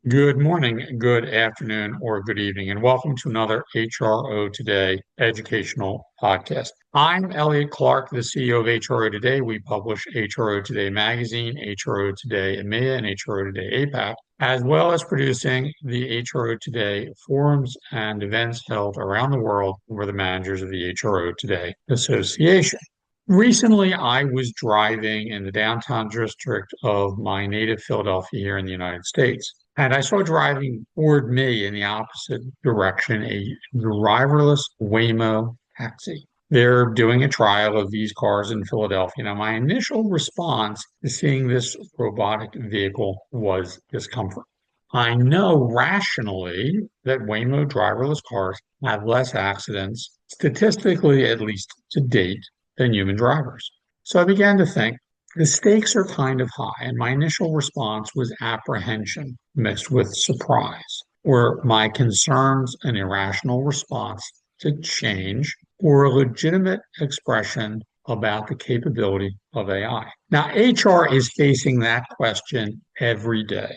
Good morning, good afternoon, or good evening, and welcome to another HRO Today Educational Podcast. I'm Elliot Clark, the CEO of HRO Today. We publish HRO Today Magazine, HRO Today EMEA, and HRO Today APAC, as well as producing the HRO Today forums and events held around the world. We're the managers of the HRO Today Association. Recently, I was driving in the downtown district of my native Philadelphia here in the United States. And I saw driving toward me in the opposite direction a driverless Waymo taxi. They're doing a trial of these cars in Philadelphia. Now, my initial response to seeing this robotic vehicle was discomfort. I know rationally that Waymo driverless cars have less accidents, statistically at least to date, than human drivers. So I began to think the stakes are kind of high, and my initial response was apprehension mixed with surprise. Were my concerns an irrational response to change or a legitimate expression about the capability of AI? Now, HR is facing that question every day.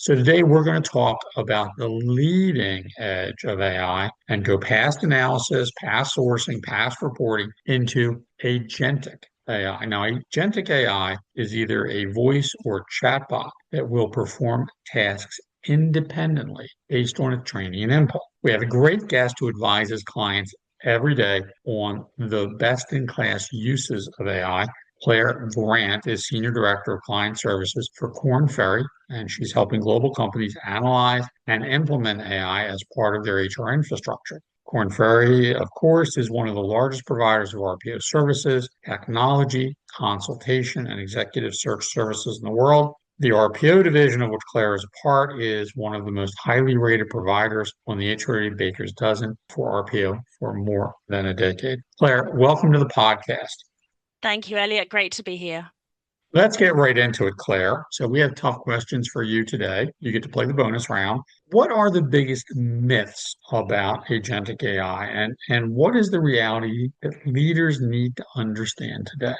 So today we're going to talk about the leading edge of AI and go past analysis, past sourcing, past reporting into agentic AI. Now, agentic AI is either a voice or chatbot that will perform tasks independently based on its training and input. We have a great guest who advises clients every day on the best in class uses of AI. Claire Grant is Senior Director of Client Services for Korn Ferry, and she's helping global companies analyze and implement AI as part of their HR infrastructure. Korn Ferry, of course, is one of the largest providers of RPO services, technology, consultation, and executive search services in the world. The RPO division, of which Claire is a part, is one of the most highly rated providers on the HRO Baker's Dozen for RPO for more than a decade. Claire, welcome to the podcast. Thank you, Elliot. Great to be here. Let's get right into it, Claire. So we have tough questions for you today. You get to play the bonus round. What are the biggest myths about agentic AI, and what is the reality that leaders need to understand today?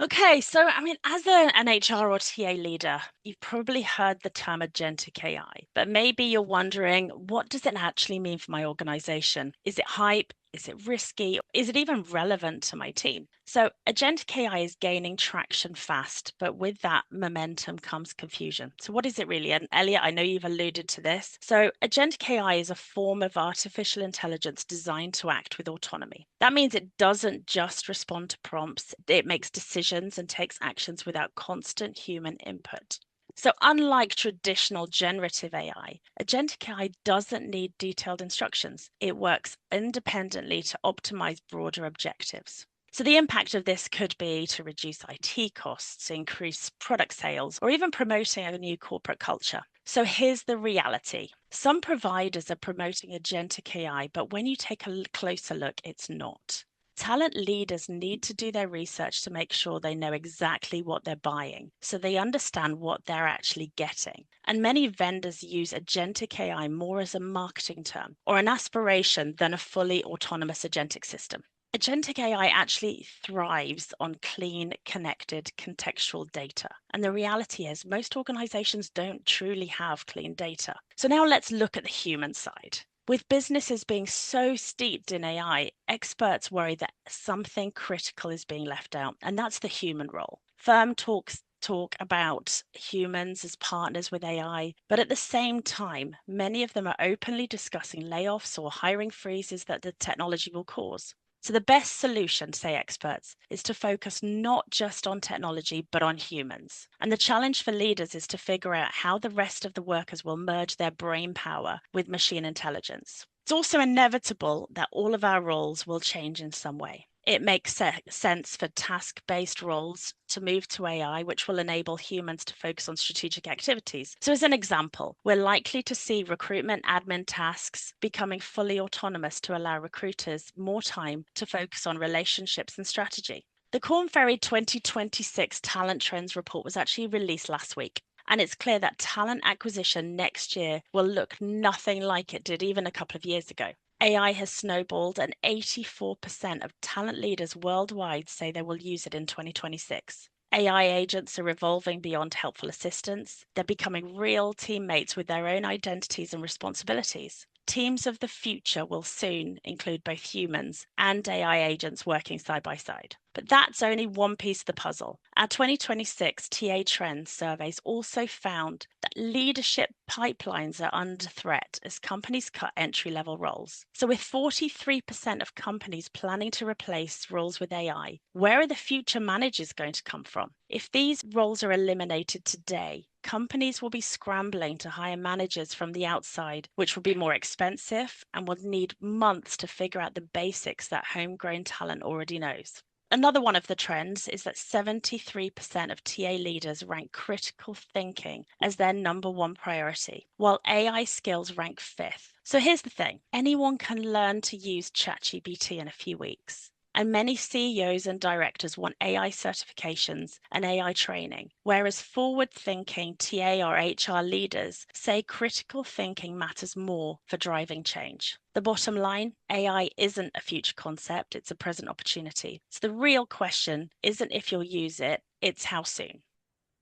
Okay, as an HR or TA leader, you've probably heard the term agentic AI, but maybe you're wondering, what does it actually mean for my organization? Is it hype? Is it risky? Is it even relevant to my team? So, agentic AI is gaining traction fast, but with that momentum comes confusion. So, what is it really? And Elliot, I know you've alluded to this. So, agentic AI is a form of artificial intelligence designed to act with autonomy. That means it doesn't just respond to prompts, it makes decisions and takes actions without constant human input. So, unlike traditional generative AI, agentic AI doesn't need detailed instructions. It works independently to optimize broader objectives. So, the impact of this could be to reduce IT costs, increase product sales, or even promoting a new corporate culture. So, here's the reality. Some providers are promoting agentic AI, but when you take a closer look, it's not. Talent leaders need to do their research to make sure they know exactly what they're buying, so they understand what they're actually getting. And many vendors use agentic AI more as a marketing term or an aspiration than a fully autonomous agentic system. Agentic AI actually thrives on clean, connected, contextual data. And the reality is, most organizations don't truly have clean data. So now let's look at the human side. With businesses being so steeped in AI, experts worry that something critical is being left out, and that's the human role. Firm talk about humans as partners with AI, but at the same time, many of them are openly discussing layoffs or hiring freezes that the technology will cause. So the best solution, say experts, is to focus not just on technology, but on humans. And the challenge for leaders is to figure out how the rest of the workers will merge their brain power with machine intelligence. It's also inevitable that all of our roles will change in some way. It makes sense for task-based roles to move to AI, which will enable humans to focus on strategic activities. So as an example, we're likely to see recruitment admin tasks becoming fully autonomous to allow recruiters more time to focus on relationships and strategy. The Korn Ferry 2026 Talent Trends report was actually released last week. And it's clear that talent acquisition next year will look nothing like it did even a couple of years ago. AI has snowballed, and 84% of talent leaders worldwide say they will use it in 2026. AI agents are evolving beyond helpful assistance. They're becoming real teammates with their own identities and responsibilities. Teams of the future will soon include both humans and AI agents working side by side. But that's only one piece of the puzzle. Our 2026 TA Trends surveys also found that leadership pipelines are under threat as companies cut entry-level roles. So with 43% of companies planning to replace roles with AI, where are the future managers going to come from? If these roles are eliminated today, companies will be scrambling to hire managers from the outside, which will be more expensive and will need months to figure out the basics that homegrown talent already knows. Another one of the trends is that 73% of TA leaders rank critical thinking as their number one priority, while AI skills rank fifth. So here's the thing, anyone can learn to use ChatGPT in a few weeks. And many CEOs and directors want AI certifications and AI training, whereas forward-thinking TA or HR leaders say critical thinking matters more for driving change. The bottom line, AI isn't a future concept, it's a present opportunity. So the real question isn't if you'll use it, it's how soon.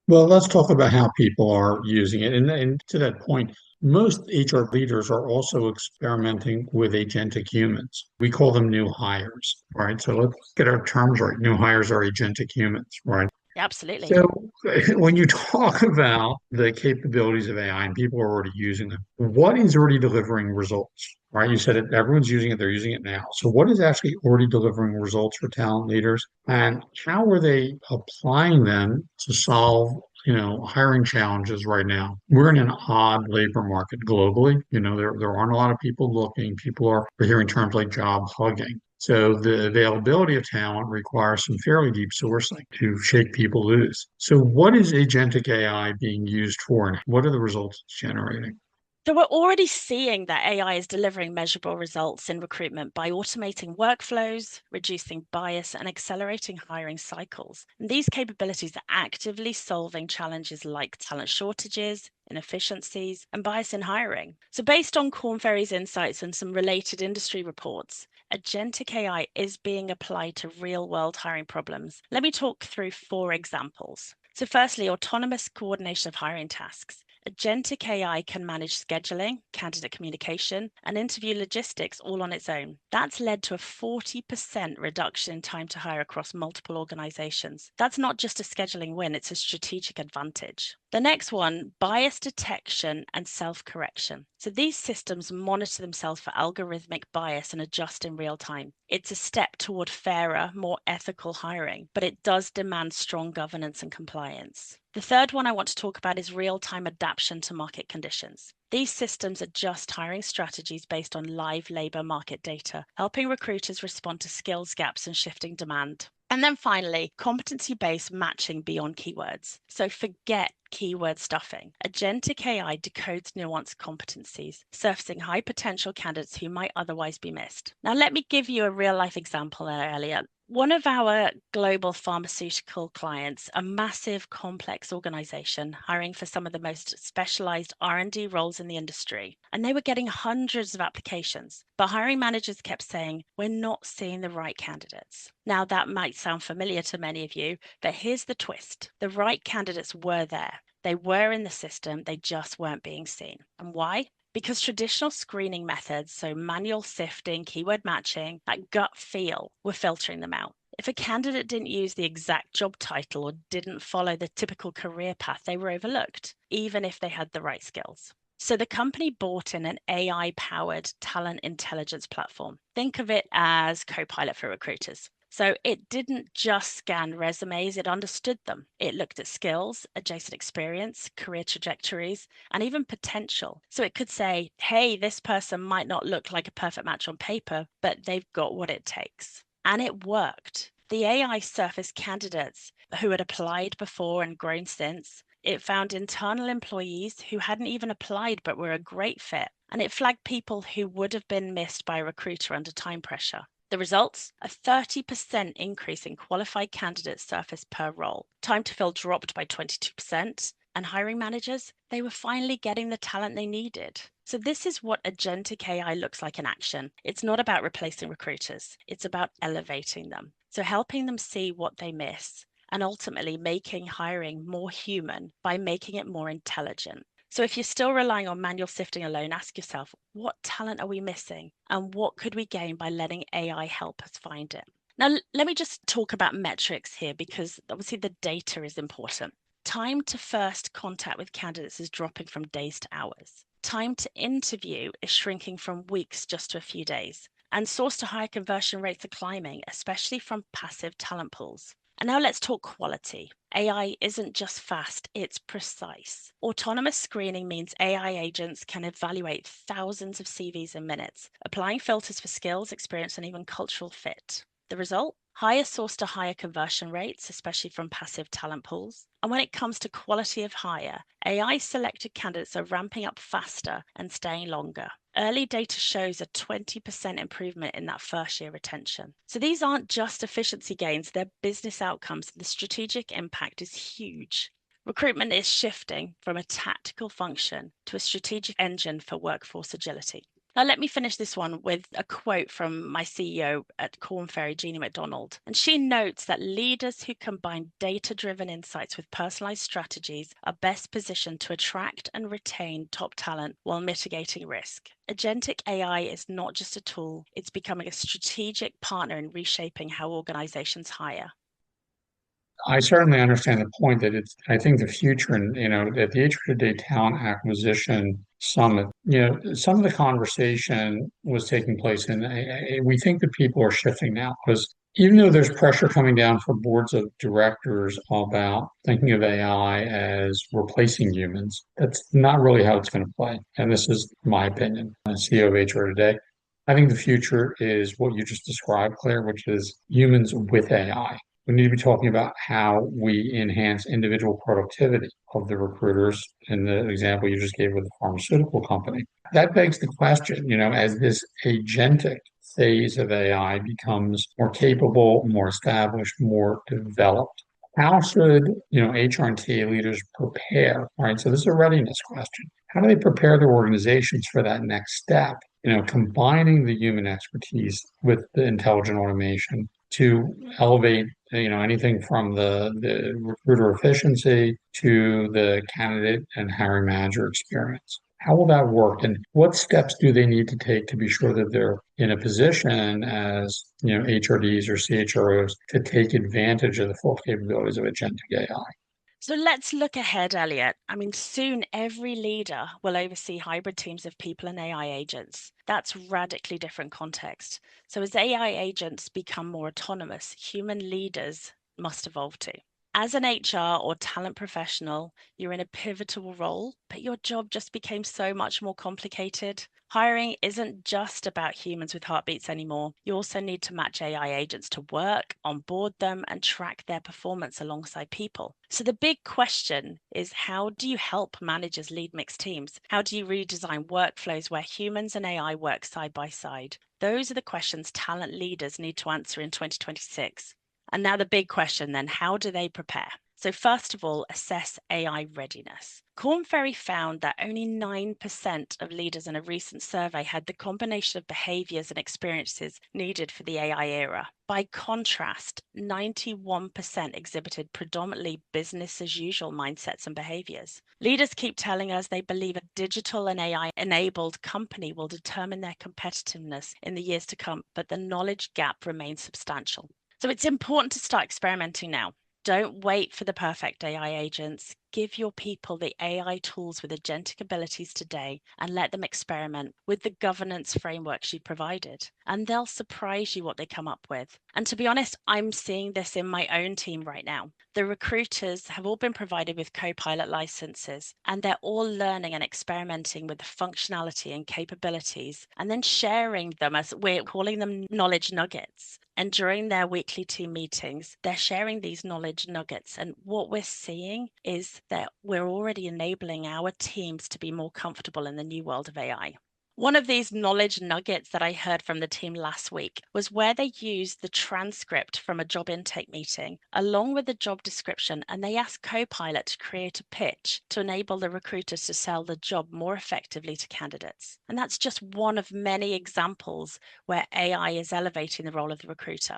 Well, let's talk about how people are using it. And to that point, most HR leaders are also experimenting with agentic humans. We call them new hires, right? So let's get our terms right. New hires are agentic humans, right? Absolutely. So when you talk about the capabilities of AI and people are already using them, what is already delivering results? Right? You said it, everyone's using it, they're using it now. So what is actually already delivering results for talent leaders and how are they applying them to solve, hiring challenges right now? We're in an odd labor market globally. There aren't a lot of people looking. People are hearing terms like job hugging. So the availability of talent requires some fairly deep sourcing to shake people loose. So what is agentic AI being used for and what are the results it's generating? So we're already seeing that AI is delivering measurable results in recruitment by automating workflows, reducing bias, and accelerating hiring cycles. And these capabilities are actively solving challenges like talent shortages, inefficiencies, and bias in hiring. So based on Korn Ferry's insights and some related industry reports, Agentic AI is being applied to real-world hiring problems. Let me talk through 4 examples. So firstly, autonomous coordination of hiring tasks. Agentic AI can manage scheduling, candidate communication, and interview logistics all on its own. That's led to a 40% reduction in time to hire across multiple organizations. That's not just a scheduling win, it's a strategic advantage. The next one, bias detection and self-correction. So these systems monitor themselves for algorithmic bias and adjust in real time. It's a step toward fairer, more ethical hiring, but it does demand strong governance and compliance. The third one I want to talk about is real-time adaptation to market conditions. These systems adjust hiring strategies based on live labor market data, helping recruiters respond to skills gaps and shifting demand. And then finally, competency-based matching beyond keywords. So forget keyword stuffing. Agentic AI decodes nuanced competencies, surfacing high potential candidates who might otherwise be missed. Now, let me give you a real life example there, Elliot. One of our global pharmaceutical clients, a massive complex organization hiring for some of the most specialized R&D roles in the industry, and they were getting hundreds of applications, but hiring managers kept saying, we're not seeing the right candidates. Now that might sound familiar to many of you, but here's the twist. The right candidates were there. They were in the system, they just weren't being seen. And why? Because traditional screening methods, so manual sifting, keyword matching, that gut feel, were filtering them out. If a candidate didn't use the exact job title or didn't follow the typical career path, they were overlooked, even if they had the right skills. So the company bought in an AI-powered talent intelligence platform. Think of it as Copilot for recruiters. So it didn't just scan resumes, it understood them. It looked at skills, adjacent experience, career trajectories, and even potential. So it could say, hey, this person might not look like a perfect match on paper, but they've got what it takes. And it worked. The AI surfaced candidates who had applied before and grown since. It found internal employees who hadn't even applied but were a great fit. And it flagged people who would have been missed by a recruiter under time pressure. The results? A 30% increase in qualified candidates surfaced per role. Time to fill dropped by 22%. And hiring managers, they were finally getting the talent they needed. So this is what agentic AI looks like in action. It's not about replacing recruiters. It's about elevating them. So helping them see what they miss and ultimately making hiring more human by making it more intelligent. So if you're still relying on manual sifting alone, ask yourself, what talent are we missing? And what could we gain by letting AI help us find it? Now, let me just talk about metrics here because obviously the data is important. Time to first contact with candidates is dropping from days to hours. Time to interview is shrinking from weeks just to a few days. And source to hire conversion rates are climbing, especially from passive talent pools. And now let's talk quality. AI isn't just fast, it's precise. Autonomous screening means AI agents can evaluate thousands of CVs in minutes, applying filters for skills, experience, and even cultural fit. The result? Higher source to hire conversion rates, especially from passive talent pools. And when it comes to quality of hire, AI selected candidates are ramping up faster and staying longer. Early data shows a 20% improvement in that first year retention. So these aren't just efficiency gains, they're business outcomes. The strategic impact is huge. Recruitment is shifting from a tactical function to a strategic engine for workforce agility. Now, let me finish this one with a quote from my CEO at Korn Ferry, Jeannie McDonald. And she notes that leaders who combine data-driven insights with personalized strategies are best positioned to attract and retain top talent while mitigating risk. Agentic AI is not just a tool, it's becoming a strategic partner in reshaping how organizations hire. I certainly understand the point that I think the future and, at the HR Today Talent Acquisition Summit, some of the conversation was taking place and we think that people are shifting now because even though there's pressure coming down from boards of directors about thinking of AI as replacing humans, that's not really how it's going to play. And this is my opinion as CEO of HR Today. I think the future is what you just described, Claire, which is humans with AI. We need to be talking about how we enhance individual productivity of the recruiters in the example you just gave with the pharmaceutical company. That begs the question, as this agentic phase of AI becomes more capable, more established, more developed, how should, HR and TA leaders prepare, right? So this is a readiness question. How do they prepare their organizations for that next step? Combining the human expertise with the intelligent automation to elevate, anything from the recruiter efficiency to the candidate and hiring manager experience. How will that work? And what steps do they need to take to be sure that they're in a position as, HRDs or CHROs to take advantage of the full capabilities of agentic AI? So let's look ahead, Elliot. I mean, soon every leader will oversee hybrid teams of people and AI agents. That's radically different context. So as AI agents become more autonomous, human leaders must evolve too. As an HR or talent professional, you're in a pivotal role, but your job just became so much more complicated. Hiring isn't just about humans with heartbeats anymore. You also need to match AI agents to work, onboard them, and track their performance alongside people. So the big question is, how do you help managers lead mixed teams? How do you redesign workflows where humans and AI work side by side? Those are the questions talent leaders need to answer in 2026. And now the big question then, how do they prepare? So first of all, assess AI readiness. Korn Ferry found that only 9% of leaders in a recent survey had the combination of behaviors and experiences needed for the AI era. By contrast, 91% exhibited predominantly business as usual mindsets and behaviors. Leaders keep telling us they believe a digital and AI-enabled company will determine their competitiveness in the years to come, but the knowledge gap remains substantial. So it's important to start experimenting now. Don't wait for the perfect AI agents. Give your people the AI tools with agentic abilities today and let them experiment with the governance frameworks you provided. And they'll surprise you what they come up with. And to be honest, I'm seeing this in my own team right now. The recruiters have all been provided with Copilot licenses, and they're all learning and experimenting with the functionality and capabilities, and then sharing them as we're calling them knowledge nuggets. And during their weekly team meetings, they're sharing these knowledge nuggets. And what we're seeing is that we're already enabling our teams to be more comfortable in the new world of AI. One of these knowledge nuggets that I heard from the team last week was where they used the transcript from a job intake meeting along with the job description, and they asked Copilot to create a pitch to enable the recruiters to sell the job more effectively to candidates. And that's just one of many examples where AI is elevating the role of the recruiter.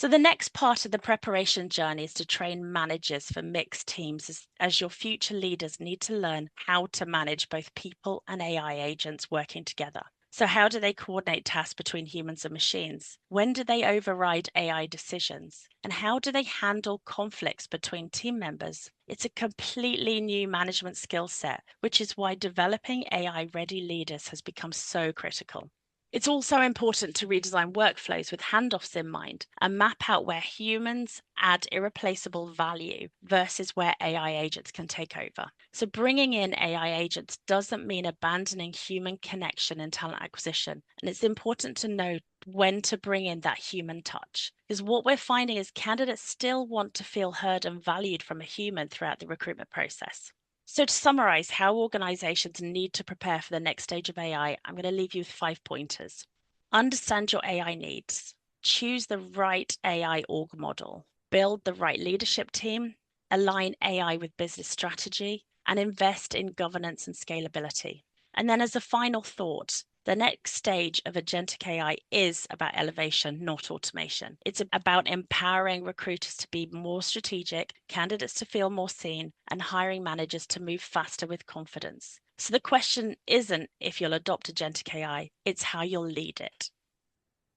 So the next part of the preparation journey is to train managers for mixed teams as your future leaders need to learn how to manage both people and AI agents working together. So how do they coordinate tasks between humans and machines? When do they override AI decisions? And how do they handle conflicts between team members? It's a completely new management skill set, which is why developing AI-ready leaders has become so critical. It's also important to redesign workflows with handoffs in mind and map out where humans add irreplaceable value versus where AI agents can take over. So bringing in AI agents doesn't mean abandoning human connection and talent acquisition. And it's important to know when to bring in that human touch. Because what we're finding is candidates still want to feel heard and valued from a human throughout the recruitment process. So to summarize how organizations need to prepare for the next stage of AI, I'm going to leave you with 5 pointers. Understand your AI needs. Choose the right AI org model. Build the right leadership team. Align AI with business strategy. And invest in governance and scalability. And then as a final thought, the next stage of Agentic AI is about elevation, not automation. It's about empowering recruiters to be more strategic, candidates to feel more seen, and hiring managers to move faster with confidence. So the question isn't if you'll adopt Agentic AI, it's how you'll lead it.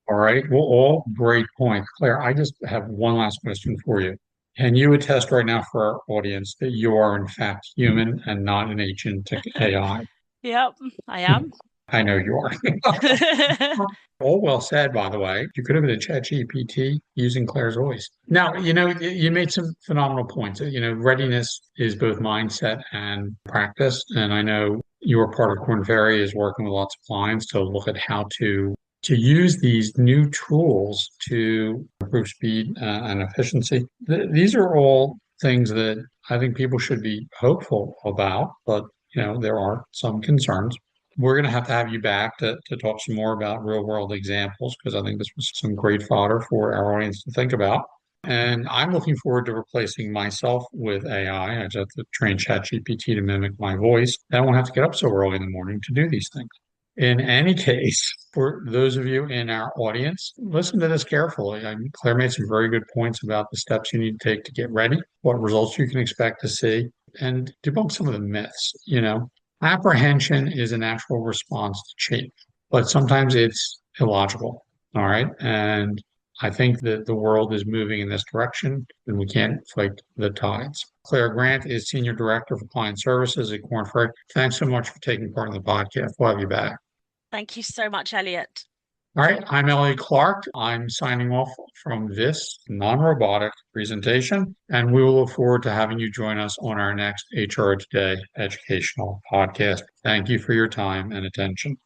All right. Well, all great points. Claire, I just have one last question for you. Can you attest right now for our audience that you are in fact human and not an agentic AI? Yep, I am. I know you are. All well said, by the way. You could have been a ChatGPT using Claire's voice. Now, you made some phenomenal points. Readiness is both mindset and practice. And I know your part of Korn Ferry is working with lots of clients to look at how to use these new tools to improve speed and efficiency. These are all things that I think people should be hopeful about, but there are some concerns. We're going to have you back to talk some more about real world examples because I think this was some great fodder for our audience to think about. And I'm looking forward to replacing myself with AI. I just have to train ChatGPT to mimic my voice. I won't have to get up so early in the morning to do these things. In any case, for those of you in our audience, listen to this carefully. Claire made some very good points about the steps you need to take to get ready, what results you can expect to see, and debunk some of the myths. Apprehension is a natural response to change, but sometimes it's illogical. All right. And I think that the world is moving in this direction and we can't fight the tides. Claire Grant is Senior Director for Client Services at Korn Ferry. Thanks so much for taking part in the podcast. We'll have you back. Thank you so much, Elliot. All right, I'm Elliot Clark. I'm signing off from this non-robotic presentation, and we will look forward to having you join us on our next HRO Today Educational Podcast. Thank you for your time and attention.